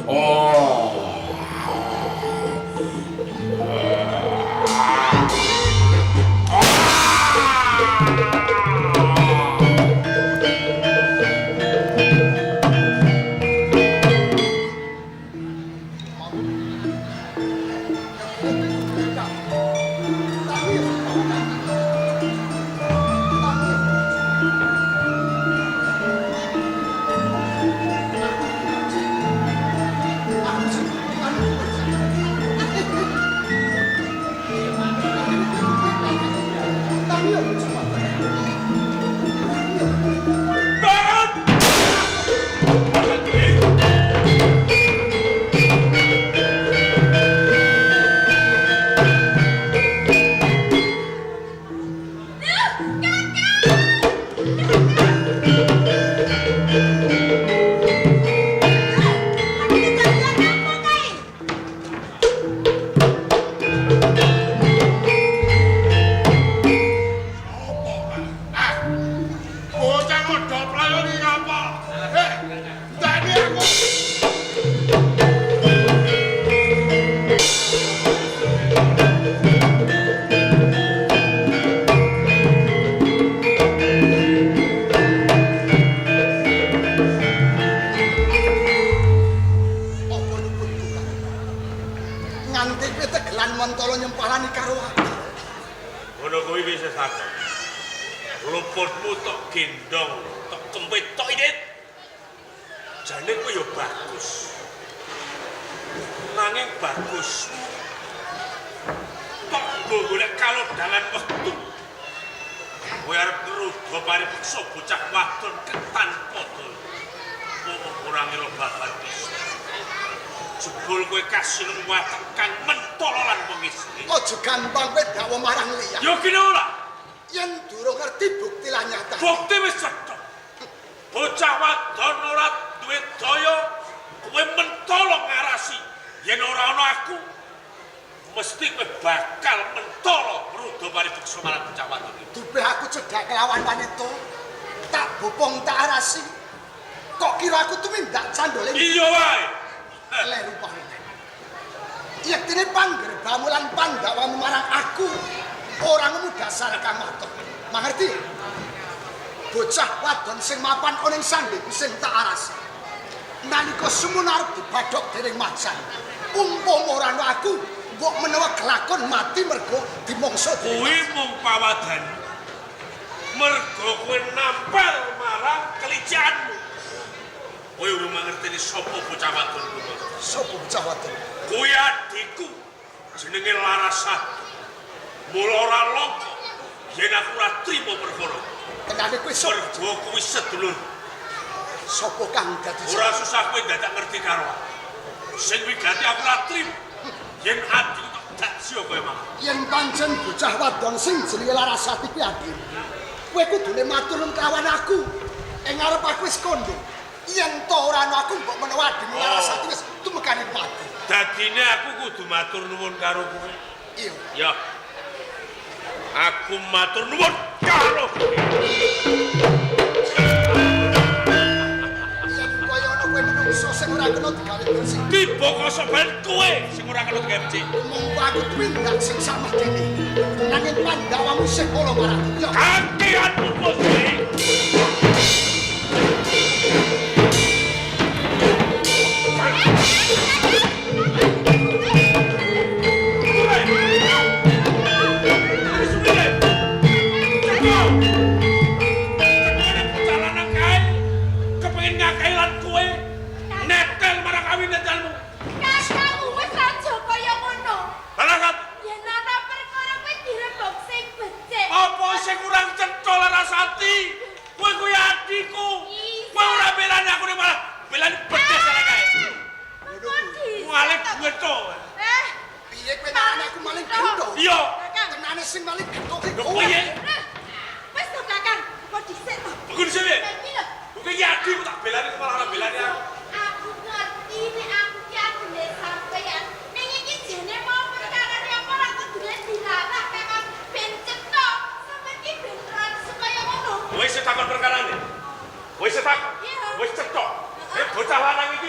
Oh. Luputmu tok gendong, tok kempit, tok idit. Jane kowe ya bagus. Nanging bagus. Tok golek kalodhangan wektu. Kowe arep nrudo paripeksa bocah wadon ketan padha. Kok kurang elo babar bisa. Jebul kowe kasileng watek kang mentolo lan pengisri. Aja gampang kowe dawa marang liya. Yo kene ora. Yen durung ngerti bukti lan nyata. Bukti wis cetha. Bocah wadon ora duwe daya, kowe mentolo ngarasi. Yen ora ana aku, mesti kowe bakal mentolo rudo paripeksa marang bocah wadon iki. Dupe aku cedhak kelawan wanita. Tak bopong tak arasi. Kok kira aku tumindak candole? Iya wae. Lek rupane. Yektine panggerbamu lan pandhawamu marang aku. Orangmu dasar kang matok. Mangerti? Bocah wadon sing mapan ana ing sandhingku sing tak arasi. Nalika sumun arep dibadhok dening macan. Umpama ora ana aku, mbok menawa kelakon mati mergo dimongso. Kuwi mung pawadan. Mergo kowe nampel marang kelicikanmu. Kowe urung mangerteni sapa bocah wadon kuwi. Sapa bocah wadon? Kuwi adikku. Jenenge Larasati. Mula ora langka yen aku ora trima perkara. Kenane kowe sapa? Mergo kuwi sedulur. Sapa kang dadi? Ora susah kowe dadak ngerti karo aku. Sing wigati aku ora trima yen adikku tak dadi kowe mang. Yen pancen bocah wadon sing jenenge Larasati kuwi adikku. Kowe kudune matur nuwun kawan aku. Ing ngarep aku wis kondo. Yen to ora ana aku mbok menawa adikmu Larasati wis tumekane mati. Dadine aku kudu matur nuwun karo kowe. Iya. Ya. Aku matur nuwun karo kowe. Yen kaya ana kowe menungso sing ora kena digawe bersih. Tiba kok ben kowe sing ora kena digawe bersih. Monggo aku tumindak sing sameh dene. Nanging pandhawamu sing kala marang. Ya. Kakeanmu Gusti.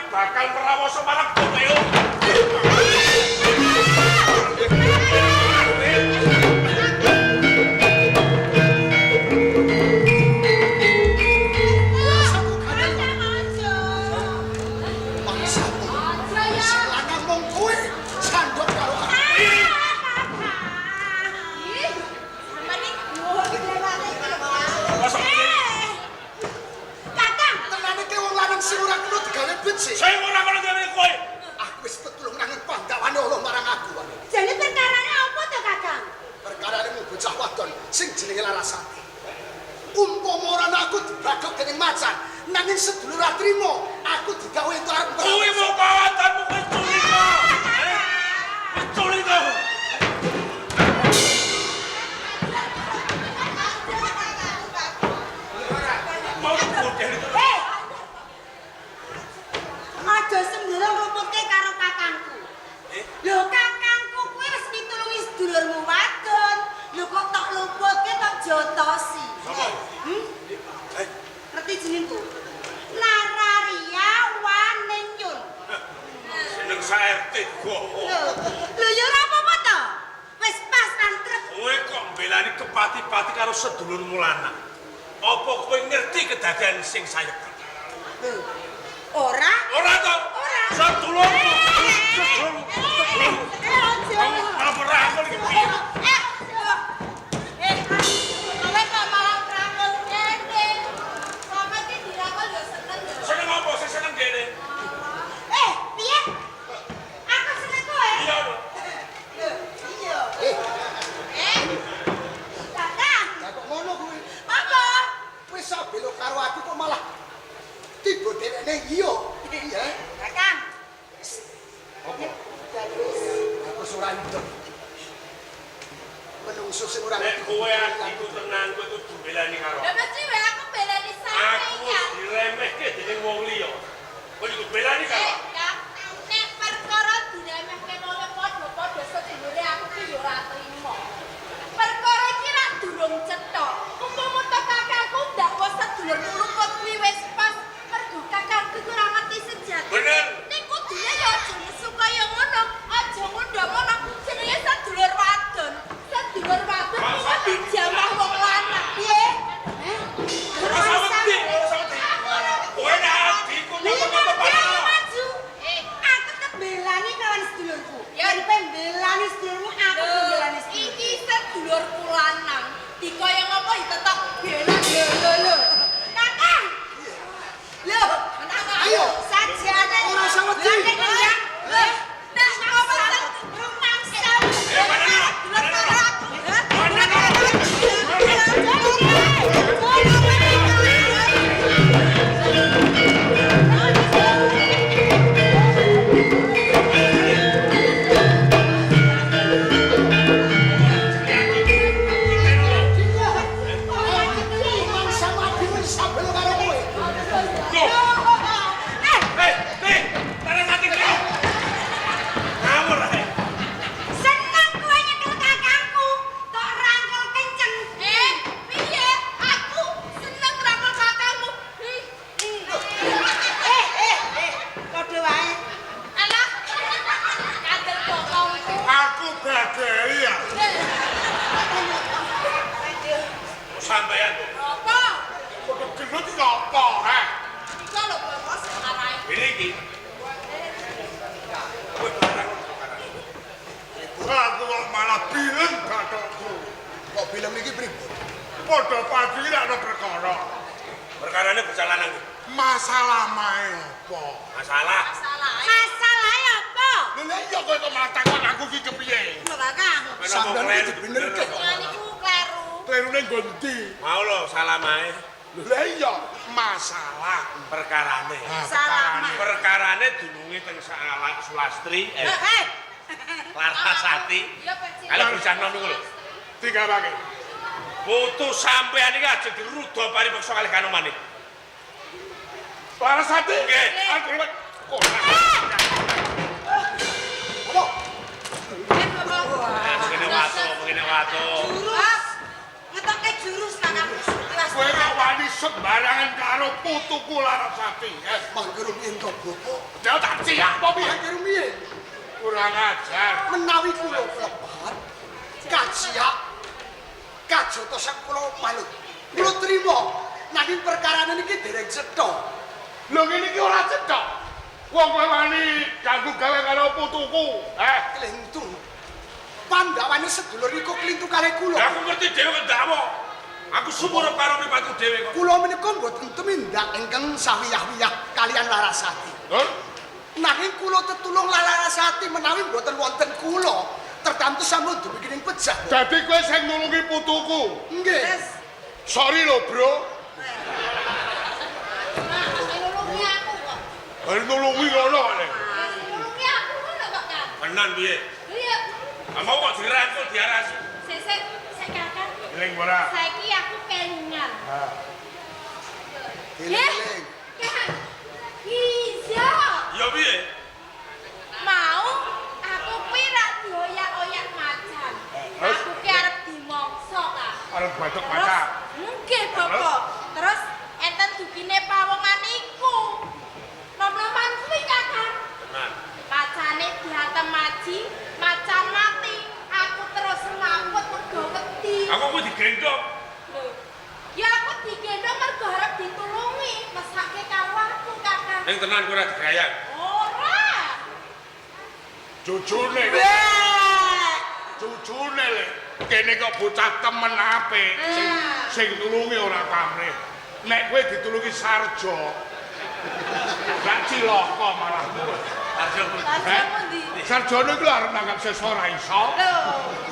Bakal pawasa marang Boteo. Saya ora kono dhewe kowe. Aku wis tetulung nanging panggawane Allah marang aku. Jadi perkarane apa to, Kakang? Perkarane bocah wadon sing jenenge Larasati. Umpama ora aku dibadhok dening macan, nanging sedulur atrimo, aku digawe entuk arep Kuwi mau kawatanmu wis culika. Wis culika. Mau bodhe. Aja sembarang rumputke karo kakangku. Lho kakangku kuwi wis mitulungi sedulurmu wadon. Lho kok tok lumputke tok jotosi. Sapa? Ngerti jenengku? Nararia Waningyun. Seneng sa-RT kok. Lho ya ora apa-apa to. Wis pas lan trep. Kowe kok mbelani kepati-pati karo sedulurmu lanang. Apa kowe ngerti kedadian sing sayep? Lho. Ora? Ora to? Ora. Sedulurmu. Sedulurmu. Kamu malah merangkul iki piye? Kowe kok malah merangkul kene. Sampe iki dirangkul ya seneng ya. Seneng apa sing seneng dene? Piye? Aku seneng kowe. Iya lho. Iya. Kakang, Lah kok ngono kuwi? apa? Wis sabelo karo aku kok malah tiba dheweke iya. Iya. Kakang. Apa? Aku ora ido. Menungso sing ora Nek kowe adikku tenan kowe kudu mbelani karo. Lah mesti wae aku belani Aku sampeyan. diremehke dening wong liya. Kowe kudu mbelani karo. Nek perkara diremehke wong padha-padha sedulure aku ki yo ora trimo. Perkara iki rak durung cetok. Umpama to kakangku ndak wis sedulurmu luput kuwi wis pas. Mergo kakangku ku ora mati sejati. Bener. Nek kudune yo aja nesu kaya ngono. Aja ngono-ngono jenenge sedulur wadon. Sedulur wadon kok dijamah wong lanang. Piye? Ora sampe, ora sampe. Kowe nek adikku nyapa-nyapa padha. Maju. Aku tetep belani kawan sedulurku. Daripada belani sedulurmu, aku belani sedulurku. Iki sedulurku lanang. Dikaya ngapa ya tetep belani. Lho. Kakang. Lho, Ayo. sajane. Ora usah wedi. Lho, nek ngapa rumangsa. Mangsa mati wis sabelo karo kowe. Larasati kowe. Ngawur ae. Seneng kowe nyekel kakangku, tok rangkul kenceng. Piye? Aku seneng rangkul kakangmu. Padha wae. Alah. Kader bokongku. Aku badhe ya. Sampeyan Apa? kudu gelut iki apa, ha? Iku lho bos arahe. Ini iki. Kowe barang aku kok malah bilang bathokku. Kok film iki pripun? Padha pati iki ana perkara. Perkarane bocah lanang iki. Masalah mae apa? Masalah. Masalahe apa? Lha iya kowe kok malah takon aku ki kepiye? Lho kakang. Sampeyan iki dibenerke kok. Lan iku kleru. Klerune nggondi? Mau lho salah mae. Lha iya masalah Perkarane. Salah. Perkarane dununge teng Sulastri, Larasati. Ya pecik. Kalau bisa ngono lho. digawake. Putu sampean iki aja dirudo paripeksa kalih Kanomane. Larasati. Nggih. Aku lek kok. Apa? Begini watu. Jurus. Ngetokke jurus kakang. Kowe kok wani sembarangan karo karo putuku Larasati. Mangke rumiyin to, Bapak. Ya tak siap apa piye? Mangke rumiyin. Kurang ajar. Menawi kula klebat, kajiak kajata sak kula manut. Kula trima nanging perkara niki dereng cetha. Lho ngene iki ora cethok. Wong kowe wani ganggu gawe karo putuku. Klintu. Pandhawane sedulur iku klintu kalih kula. Aku ngerti dhewe kendawo. Aku sumur karo mripatku dhewe kok. Kula menika mboten tumindak ingkang sawiyah-wiyah kalian Larasati. Nanging kula tetulung Larasati menawi mboten wonten kula tertamtu sampun dumikining pejah. Dadi kowe sing nulungi putuku. Nggih. Sorry lho, Bro. Nulungi aku kok. Nulungi ngono kok. Nulungi aku ngono kok, Kang. Tenan piye? Iya. Kamu kok dirangkul diarasi? Sik Kakang. Eling ora? Saiki aku kelingan. Eling. Kang. Iya. Ya piye? Mau aku pirak dioyak-oyak macan. Aku ki arep dimongso, Kang. Arep batuk Terus, macan. nggih, Bapak. Terus enten dugine pawongan iku. Nom-noman kuwi, Kakang. Tenan. Macane dihantem maji, macan mati. Aku terus ngaput mergo wedi. Aku kuwi digendong. Lho, ya aku digendong mergo arep ditulungi, mesake karo aku, Kakang. Ning tenan kowe ora digayang. Ora. Jujurne. Jujurne le. Kene kok bocah temen apik sing nulungi ora pamrih. Nek kowe ditulungi Sarjo. Gak cilaka malah kowe. Arjo. Ndi? Sarjane iku arep nanggap sesa ora iso. Lho,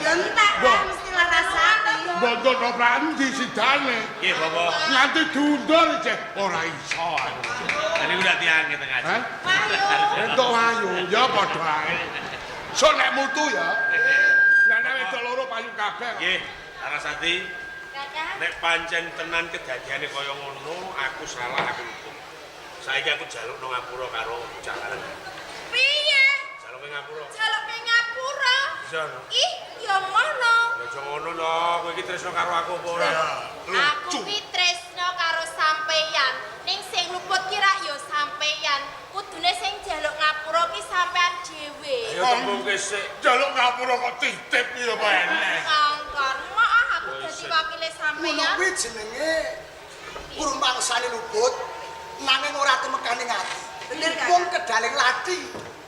ya entek kan mesti Larasati. Bontot ora ndi sidane. Nggih, Bapak. Nganti diundur cek ora iso. Ini udah tiang kita ngaji. Hah? Ayo. Entuk ayu ya padha ae. So nek mutu ya. Nek nek wedok loro payu kabeh. Nggih, Larasati, Kakang. nek pancen tenan kedadiane kaya ngono, aku salah aku hukum. Saiki aku jaluk nang ngapura karo bocah lanang. Piye? Jaluk nang ngapura. Jaluk ning ngapura. Bisa no? Ih, ya ngono. Ya aja ngono to, kowe iki tresno karo aku apa ora? Aku ki tresno karo sampeyan. Ning sing luput kira ya sampeyan. Kudune sing jaluk ngapura ki sampean dhewe. Ya tembungke sik. Jaluk ngapura kok titip ya apa enek. Kangkon, maaf aku Oh, dadi isik. wakile Ngono sampeyan. kuwi jenenge urung mangsane luput nanging ora temekane ati. Bener, Kak? Wong kedaling lati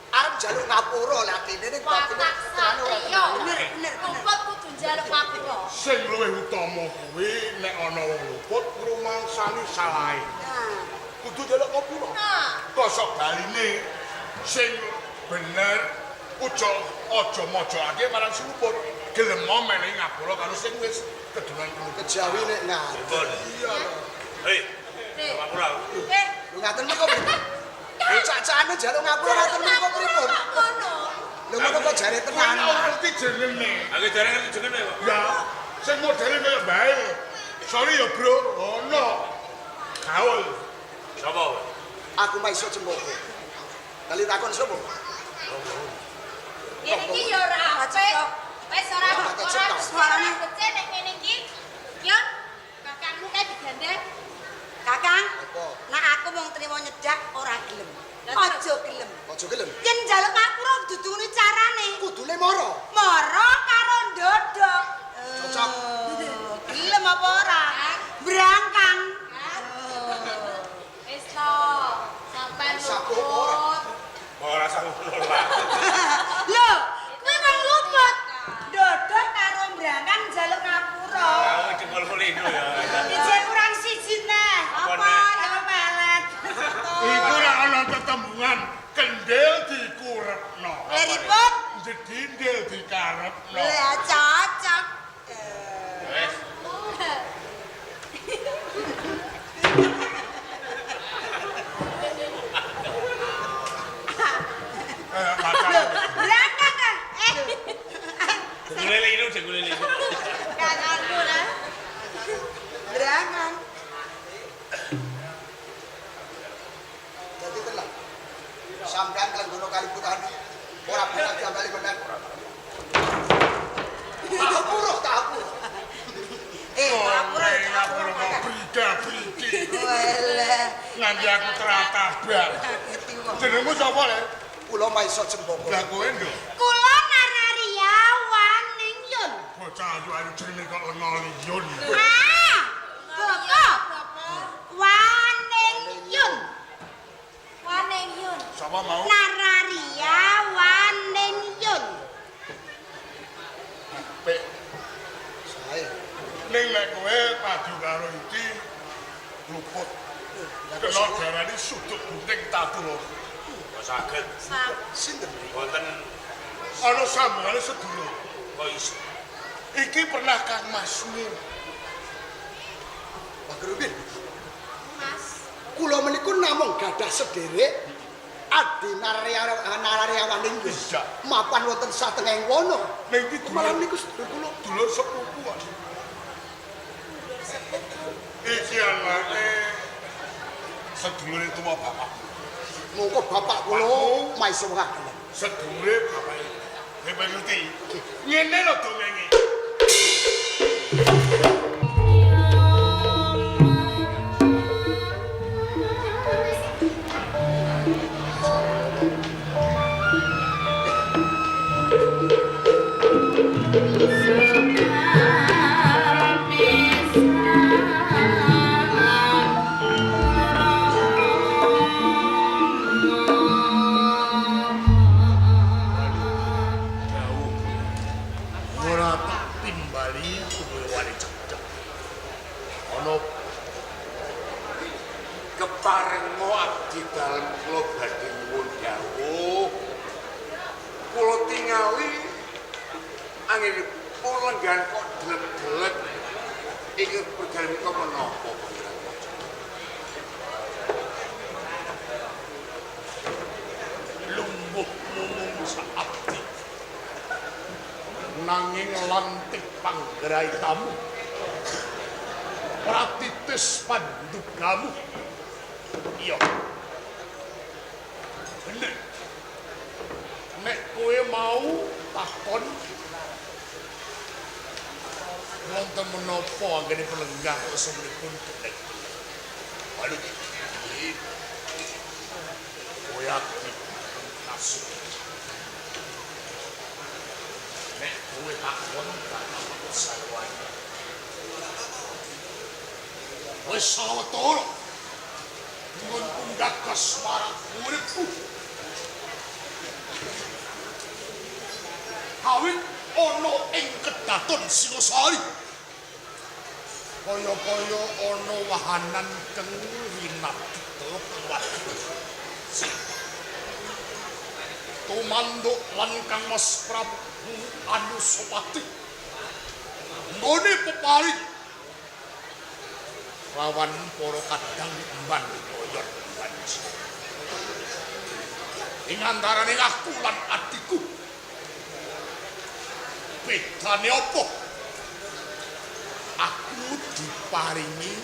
arep njaluk ngapura latine ning Watak terane ora satrio. temen. Luput kudu njaluk ngapura. Sing luwih utama kuwi nek ana wong luput ngrumangsani salahe. Kudu jaluk ngapura. Nah, Kosok baline sing bener aja mojokake marang sing luput. Gelem menehi ngapura karo sing wis kedunan kuwi. Kejawi nek ngarep. Bon. Iya. Hei, Nek. ngapura. Lho ngaten mengko pripun? Lho cacane njaluk ngapura ngaten mengko pripun? ngono. Lho ngono kok jare tenan. Ora ngerti jenenge. Aku jare ngerti jenenge kok. Ya, sing modele kaya bae. Sorry ya, Bro. Ono. Gaul. Sapa kowe? Aku mah iso jemboko. Kali takon sapa? Ngene iki ya ora apik. Wis ora Suarane. becik nek ngene iki. Yon, kakangmu kae digandeng. Kakang, Apa? nek aku wong trimo nyedak ora gelem. Aja gelem. Aja gelem. Yen njaluk ngapura dudune carane. Kudune mara. Mara karo ndodok. Cocok. Gelem apa ora? Brangkang. Wis to, sampean Sapu luput. Ora ngono lah. Lho, kuwi wong luput. Ndodok karo brangkang njaluk ngapura. Aku jengkol mulino ya. Ijek kurang siji neh. Apa, Apa? Nek? Ya melet. Iku ora ana tetembungan kendel dikurepno. Leripun. Jedindil dikarepno. Lah cocok. Wes. Masalah. Brangkang kan? Jengkol lino, jengkol lino. Kakangku lah. Brangkang. Jadi tenan. Sampeyan kan ngono kali putane. Ora bisa diambali bener. Ngapura tak aku. Ngapura Ngapura kok brida-bridi. Walah. Nganti aku teratabak. Jenengmu sapa, Le? Kula Maisa Cempaka. Lah kowe nduk. Kula Nararia Waningyun. Bocah ayu-ayu jenenge kok Noliyun. Ah, Bapak. Waningyun. Waningyun. Sapa mau? Nararia Waningyun. Pek. Sae. Ning nek kowe padu karo iki luput. Kena darani sudut gunting tatu lho. Kok saged Sinten? boten Ana sambungane sedulur. kok iso Iki pernah Kang Masmu. Pak Gerudin. Mas. Kula meniku namung gadah sederek Adi Nararia Waningyun. Iya. Mapan wonten satengahing wana. Ning iki Malah niku sedulur kula. dulur sepupu. Iki anake sedulure tuwa bapak. Monggo bapak kula Maisa Waningyun. Sedulure bapake. Kowe ngerti? Ngene lho dongenge. Ora tak timbali kuwi wani cecek. Ana keparenga abdi dalem kula badhe nyuwun dawuh. Kula tingali anginipun lenggan kok delek-delek ing perkara menika menapa pangeran. lumbuh mumung saabdi. Nanging lantik panggerai tamu. Pratitis pandugamu. Iya. Bener. Nek kowe mau takon wonten menapa anggene pelenggang kok semenipun delek-delek. Waduh iki. Kowe aktif nasu. Nek kowe takon kan sarwane. Wis sawetara. Mun punggakas marang uripku. Awit ana ing kedaton Singosari. Kaya-kaya ana wahanan keng winabdita kuwat. Tumanduk lan Kang Mas Prabu Anusapati. Nggone peparing lawan para kadang emban koyon banci. Ing antaraning aku lan adikku bedane apa? Aku diparingi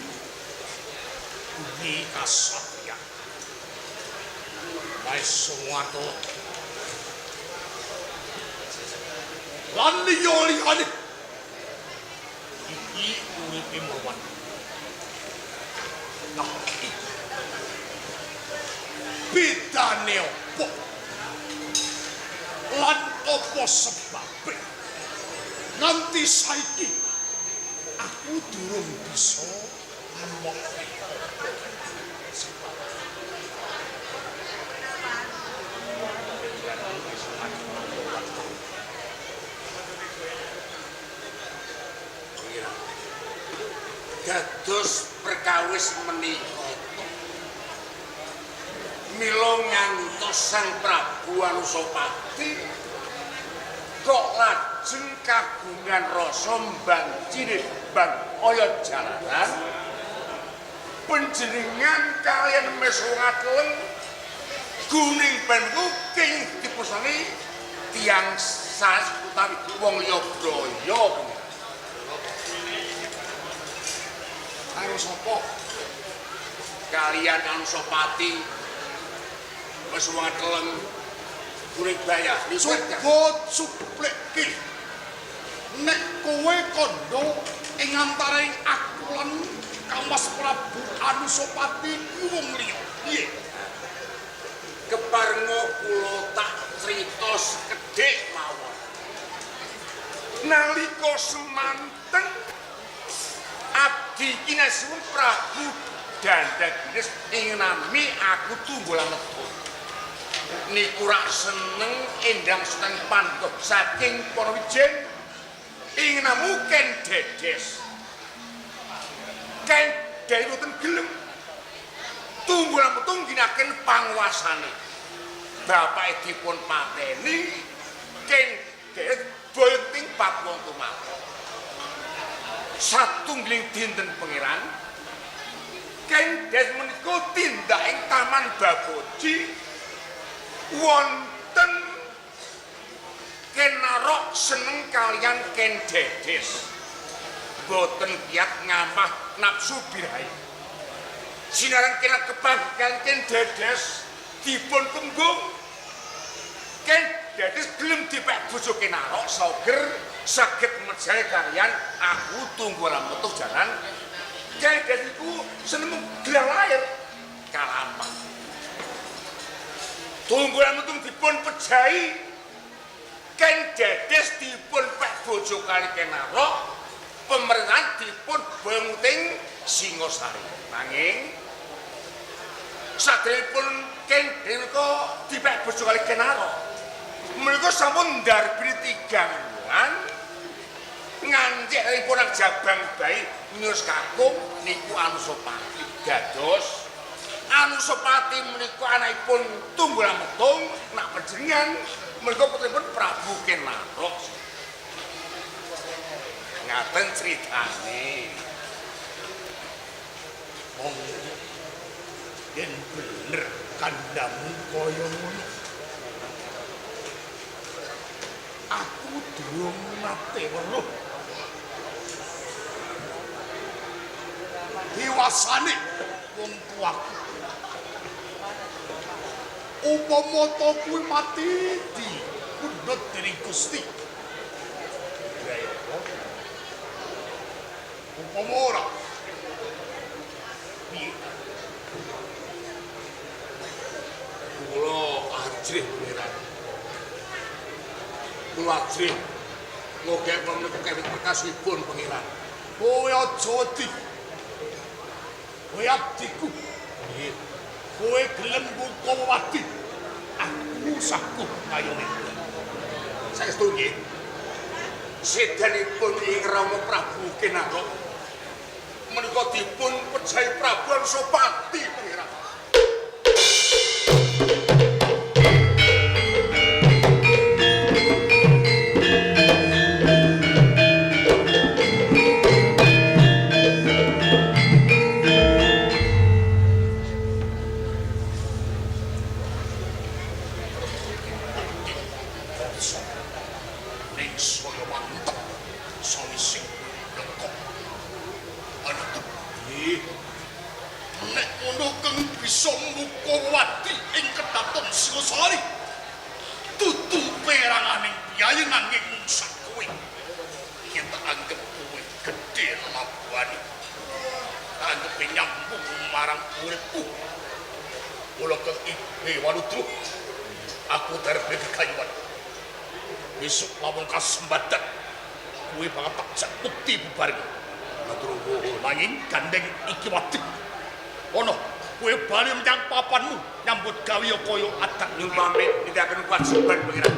bumi kasatria. Maeswato lan liya-liyane iki uripe mawon. Nah, bedane apa? Lan apa sebabe? Nganti saiki aku durung bisa ngomong. Dados perkawis menika mila ngantos Sang Prabu Anusapati kok lajeng kagungan rasa mbanjine bang kaya jalanan panjenengan kalian meswangaken guning benku king dipusani tiang sas utawi wong liya braya. Karo sapa? Kalian Anusapati wis wakeleng guring bayah Subot supleki. Nek kowe kandha ing antaraning aku lan Kamas Prabu Anusapati wong liya. Piye? Keparenga kula tak crita sekedhik mawon. Nalika semanten abdi kinasuwun Prabu Dandagnis ing nami aku tunggul metu. Niku rak seneng endang sutan pandhok saking para wijen ing namu Ken Dedes. Ken Dedes boten gelem tunggul metu ngginakaken panguwasane. Bapak dipun pateni Ken Dedes boyong bab wong tumawa. Satunggiling dinten pangeran Ken Dedes menika tindak ing Taman Baboji wonten Ken Narok seneng kalian Ken Dedes. Boten kiat ngamah nafsu birahi. Sinaran kena kebanggaan Ken Dedes dipun tunggung. Ken Dedes gelem dipek bojo Ken Narok soger saged merjaya kalian aku tunggu metu jalan. Ken Dedes iku seneng gelar lair kalampah. Tunggulan metu dipun pejahi Ken Dedes dipun pek bojo kali Ken Narok, pemerintahan dipun benting Singosari. Nanging saderengipun Ken Dedes dipek bojo kali Ken Narok, menika sampun ndarbini 3 wulan nganjek pun jabang bayi nyus kakung niku Anusapati. Dados Anusapati menika anakipun Tunggul Metung nak panjenengan menika putranipun Prabu Ken Narok. Ngaten critane. Wong yen bener kandhamu kaya ngono. Aku durung nate weruh. Diwasane wong tuaku. Upama to kuwi mati di pundhut dening Gusti. Ya upama ora. Piye? Kula ajrih pangeran. Kula ajrih ngogek menika kawit bekasipun pangeran. Kowe aja wedi. Kowe abdiku. Nggih. Kowe gelem buka wadi. Aku sakuh kaya ngene. Saestu nggih. Sedanipun ing Rama Prabu Ken Narok menika dipun pejahi Prabu Anusapati pangeran. Besok lamun kasempatan kuwi bakal tak jak bukti bubareng. Matur nuwun nanging gandeng iki wadi. Ono kuwi bali menyang papanmu nyambut gawe kaya adat Nyuwun pamit nindakaken kewajiban pangeran.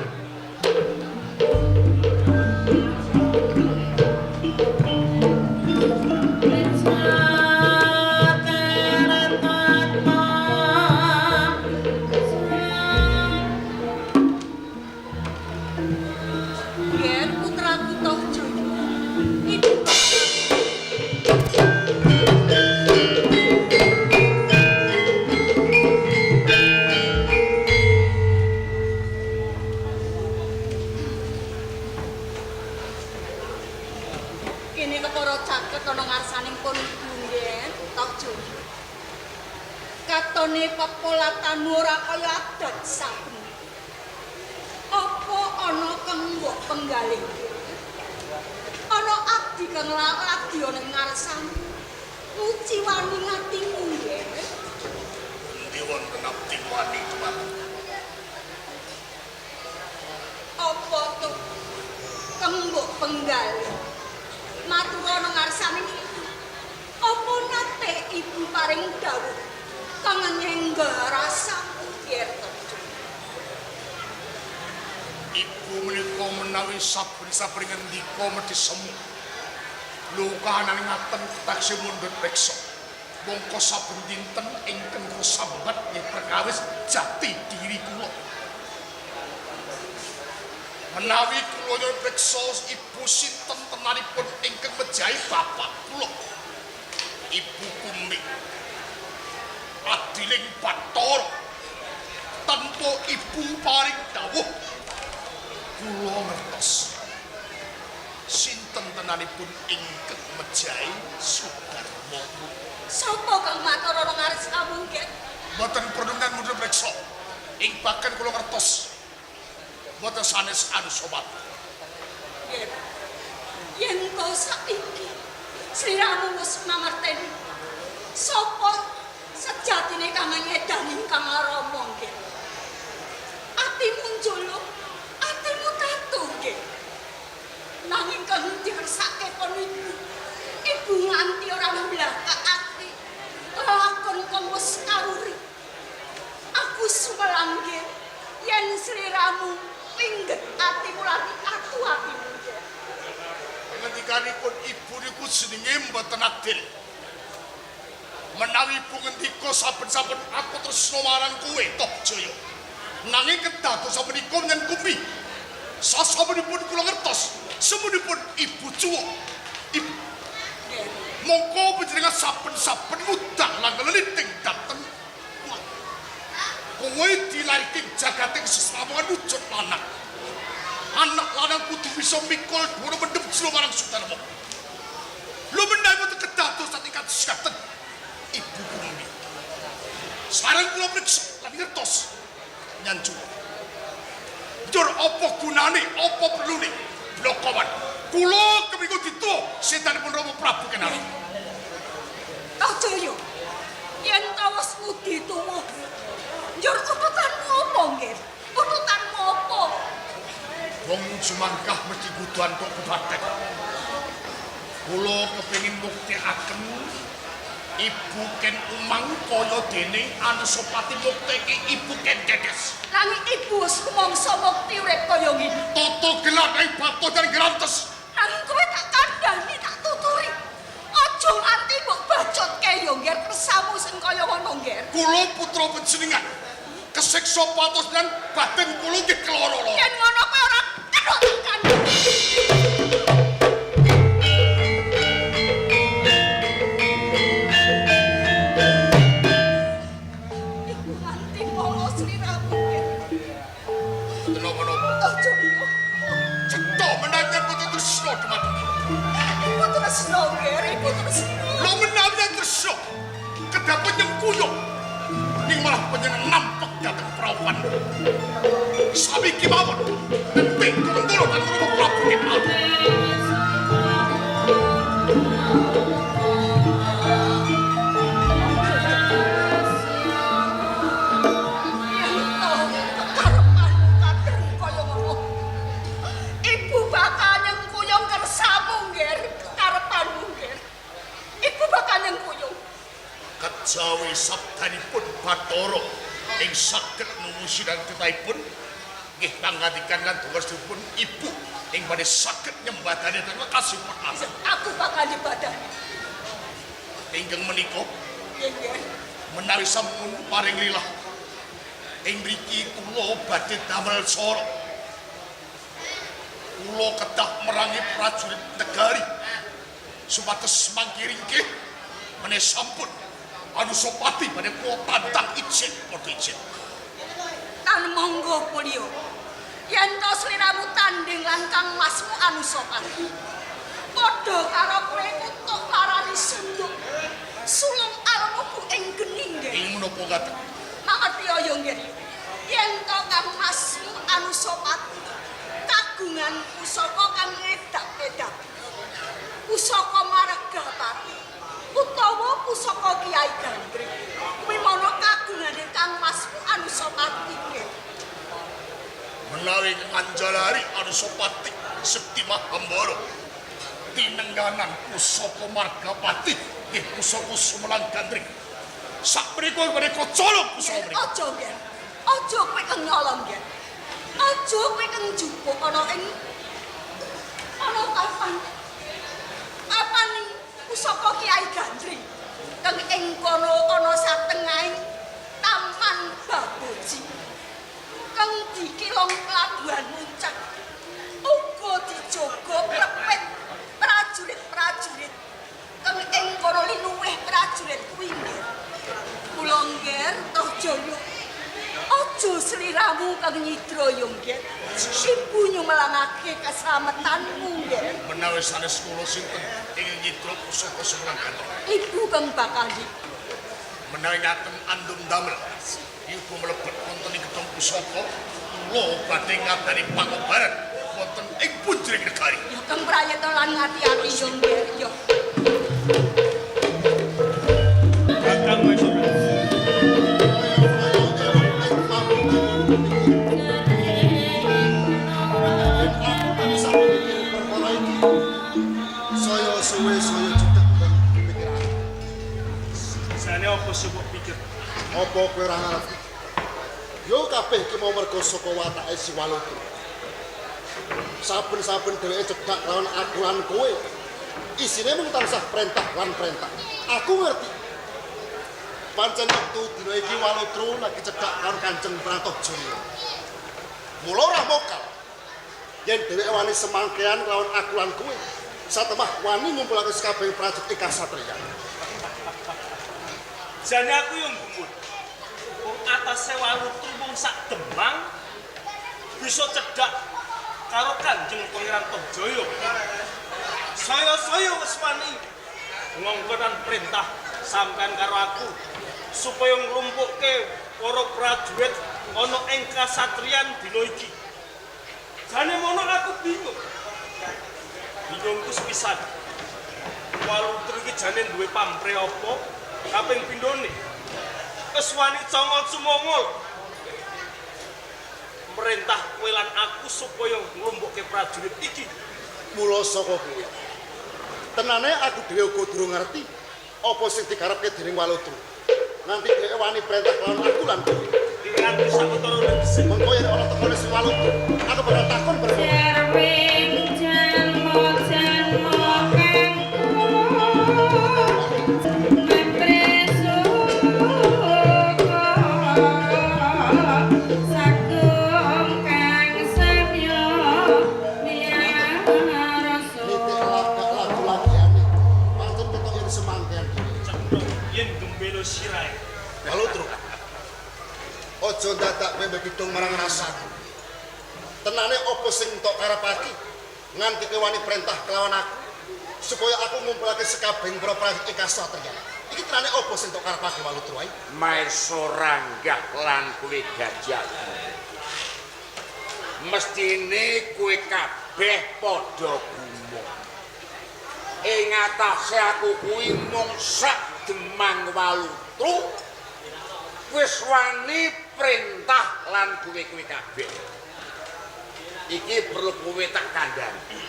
Katone pepolatan ora kaya adat saben. Apa ana kang mbok penggalih? Ana abdi kang lagi ana ing ngaresanmu. uci wani ngatimu nggih. Endi wonten abdi wani tuan. Apa tuh kembok penggal matur ana ngarsane ibu. Apa nate ibu paring dawuh kang nyengga rasa Tirta? Ibu menika menawi saben-saben ngendika mesti semu. Lukahanan ngaten taksih mundhut peksa. Mongko saben dinten ingkang kula sambat nggih perkawis jati diri kula. Menawi kula nyuwun peksa ibu sinten tenanipun ingkang mejahi bapak kula. Ibu Kumi. Adiling Bathara. Tanpa ibu paring dawuh kula ngertos. Sinten tenanipun ingkang mejahi Sudarma. Sapa kang matur ana ngarsamu nggih? Boten perlunan mundhut preksa. Ing baken kula ngertos. Boten sanes Anusapati. Nggih. Yen to saiki sliramu wis mangerteni sapa sejatine kang ngedaning Kang Rama nggih. Atimu njolo, atimu tatu nggih. Nanging kang diresake pun ibu nganti ora mblakakake lakon kang wis kawuri. Aku sumelang nggih yen sliramu pingget atimu lan aku atimu nggih. Ngendikanipun ibu niku jenenge mboten adil. Menawi ibu ngendika saben-saben aku tresna marang kowe Toh Jaya. Nanging kedadosan menika nyen Kumi. Sasampunipun kula ngertos, semunipun ibu cuwuk. Ibu mongko panjenengan saben-saben mudah lan leliting dateng. Kowe dilairke jagate sesawangan wujud lanang. Anak lanang kudu bisa mikul dhuwur mendem jero marang Sudarma. Lho menawi boten kedadosan ingkang sekaten Ibu Kumi. Sareng kula priksa lan ngertos nyanju. Jur apa gunane, apa perlune blokowan. Kula kepengin dituwa setanipun Rama Prabu Kenari. Jaya, yen tawas mudi tuwa. Njur ututanmu apa nggih? Ututanmu apa? Wong sumangkah mesti kuduan kok kebatek. Kula kepengin muktekaken Ibu Ken Umang kaya dene Anusapati mukteke Ibu Ken Dedes. Nanging ibu wis mangsa mukti urip kaya ngene. Toto geladai batu dan gerantes. Nanging kowe tak kandhani tak tuturi. Aja nganti mbok bacotke yo ngger kersamu sing kaya ngono ngger. Kula putra panjenengan kesiksa patos dan batin kula nggih keloro-loro. Yen ngono kowe ora kenok kandhani. Iku nganti molo sliramu ngger. Kenapa-napa? Aja yo. Cetha menanya putra tresna dumateng. Iku tresno ngger, iku tresno. Lo menawi yang tresna kedapet yang kuyung. Ning malah panjenengan nampek dateng prawan. Sami kemawon. Nenting kentoro dan Rama Prabu Kenari. Ibu bakal nyengkuyung kersamu ngger, karepanmu ngger. Ibu bakal nyengkuyung. Kejawi sabdanipun Bathara ing saged numusiran titahipun nggih panggantikan lan tugasipun ibu ing badhe saged nyembadani terima kasih Pak. Aku bakal dibadani. Ingkang menika Nggih. menawi sampun paring lilah ing mriki kula badhe damel sora. Kula kedah merangi prajurit negari supados mangkiringke meneh sampun Anusapati badhe kula tantang ijin padha ijin. Tan monggo Mulya. Yen to sliramu tanding lan Kang Masmu Anusapati. Padha karo kowe kutuk marani sunduk. Sulung almuku ing geni nggih. Ing menapa ngaten? Mangerti ya nggih. Yen to Kang Masmu Anusapati kagungan pusaka kang edak-edak. Pusaka Margapati utawa pusaka Kiai Gandring. Kuwi mono kagungane Kang Masmu Anusapati nggih. Menawi Anjalari Anusapati Sekti Mahambara tinengganan pusaka Margapati nggih pusaka Sumelang Gandring. Saprika menika colong pusaka menika. Aja nggih. Aja kowe kang nyolong nggih. Aja kowe kang jupuk ana kapan. Kapan pusaka Kiai Gandring. Kang ing kono ana satengahing taman baboji. Kang dikilong pelabuhan muncak. Uga dijogo klepet prajurit-prajurit. Kang ing kono linuwih prajurit kuwi nggih. Kula ngger toh joyo. Aja sliramu kang nyidroyo nggih. Simpu nyumelangake kaslametanmu nggih. Menawi sanes kula sinten ingin nyidra pusaka Sumelang Gandring. Ibu kang bakali. Menawi ngaten andum damel ibu mlebet wonten ing gedung pusaka kula badhe ngateni pangobaran wonten ing punjering negari. Ya kang prayata lan ngati-ati yo nggih yo. Kakang Maisora. Saya suwe saya cedhek pikiran. Sane apa sibuk pikir? Apa kowe ora ngerti? Yo kabeh iki mau mergo saka watake si Walutu. Saben-saben dheweke cedhak lawan aku lan kowe. Isine mung tansah perintah lan perintah. Aku ngerti. Pancen wektu dina iki Walutru lagi cedhak karo Kanjeng Pratodjaya. Mula ora mokal. Yen dheweke wani semangkean lawan aku lan kowe, satemah wani ngumpulake sakabehing prajurit kasatriya. Jane aku yang gumun. Wong atase Walutru mung sak Demang bisa cedhak karo Kanjeng Pangeran Tohjaya. Saya wis wani ngongkonan perintah sampean karo aku supaya nglumpukke para prajurit ana ing kasatriyan dina iki. Jane mono aku bingung. Bingungku sepisan. Walutru iki jane duwe pamrih apa? Kaping pindhone wis wani congol sumongol merintah kowe lan aku supaya nglumpukke prajurit iki. Mula saka kowe tenane aku dhewe uga durung ngerti apa sing digarepke dening Walutru nganti dheweke wani perintah lawan aku lan kowe. Nganti sakutara resik. Mengko yen ana tekone si Walutru aku bakal takon berkowe. Walutru, ojo dadak kowe begidung marang rasaku. Tenane apa sing entuk karepake nganti kowe wani perintah kelawan aku supaya aku ngumpulake sekabehing para prajurit kasatriya. Iki tenane apa sing entuk karepake Walutru ae? Maesora nggak lan kowe gajah. Mestine kowe kabeh padha gumun. Ing atase aku kuwi mung sak Demang Walutru wis wani perintah lan kowe kabeh. Iki perlu kowe tak kandhani.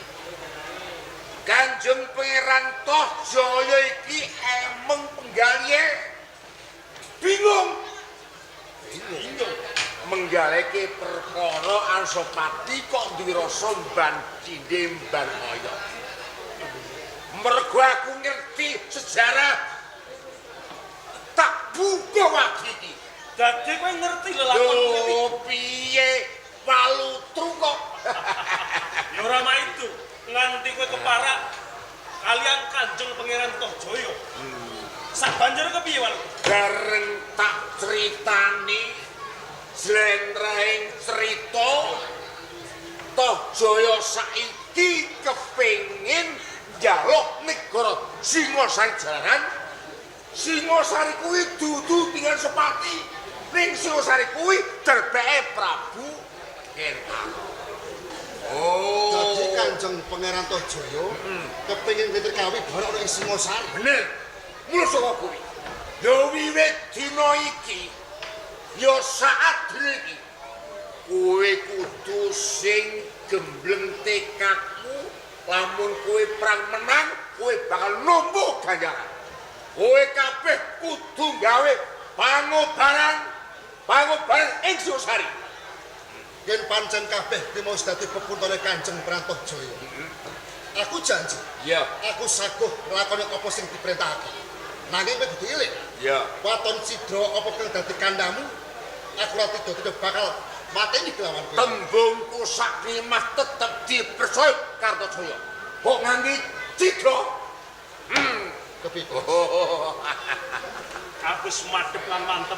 Kanjeng Pangeran Tohjaya iki emeng penggalihe bingung. Menggaleke perkara Anusapati kok duwe rasa mban cindhe mban kaya. Mergo aku ngerti sejarah tak buka wagi iki. Dadi kowe ngerti lelakon kowe iki. Piye Walutru kok. Ya ora mak itu, nganti kowe keparak kalian Kanjeng Pangeran Tohjaya. Sabanjure kepiye Walutru? Bareng tak critani jlentrehing crita Tohjaya saiki kepengin njaluk negara Singasari Jalanan. Singasari kuwi dudu tinggal Sepati. Ning Singasari kuwi derbeke Prabu Kentaro. Oh. Dadi Kanjeng Pangeran Tohjaya kepengin ngeterkawi barang ing Singasari. Bener. Mula saka kuwi. Ya wiwit dina iki, ya saat dina iki, kowe kudu sing gembleng tekadmu, lamun kowe perang menang, kowe bakal numpuk ganjaran. Kowe kabeh kudu gawe pangobaran ing Singosari. Yen pancen kabeh timos dadi pepuntane Kanjeng Prantajaya. Aku janji, Ya, aku saguh nglakoni apa sing diperintahake. Nanging kowe kudu eling, ya. waton Cidra apa kang dadi kandamu, aku ora tidak bakal mateni kelawan kowe. Tembungku sakrimah tetep dipercaya Kartajaya. Kok ngangge Cidra? Kepiye? Aku semadep lan mantep.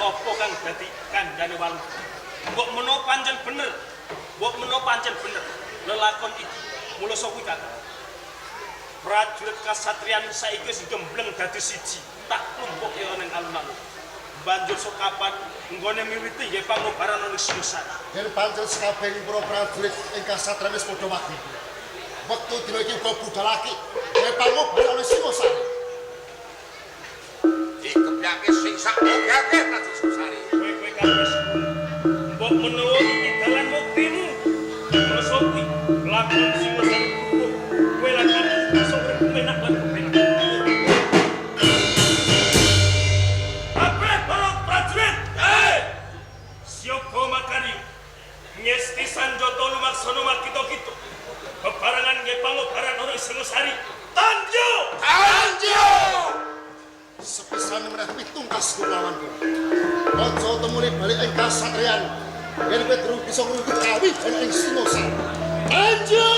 Apa kang dadi kandhane walu? Mbok menawa pancen bener. Lelakon iki mula saka kuwi kakak. Prajurit kasatriyan saiki wis gembleng dadi siji. Tak klumpuke ana ning alun-alun. Banjur sok kapan nggone miwiti nggih pangobaran ning Singosari. Yen pancen sakabehing para prajurit ing kasatriyan wis padha mati. Wektu dina iki uga budhalake gawe pangobaran ing Singosari. Dikebyake sing sak ogake Prajurit Singosari. Kowe kabeh mbok menawa iki dalan muktimu. Mula sok lakon Singosari kukuh. Kowe lan aku sok penak lan penak. Kabeh para prajurit, Sioko Makari, Ngesti Sanjoto lumaksana makita-kita. Bebarengan nggih pangobaran ana ing Singosari. Tanjo! Sepisan meneh pitungkas kulawanku. Aja temune balik ing kasatriyan. Yen kowe durung bisa ngrugi kawi ing Singosari. Anjo!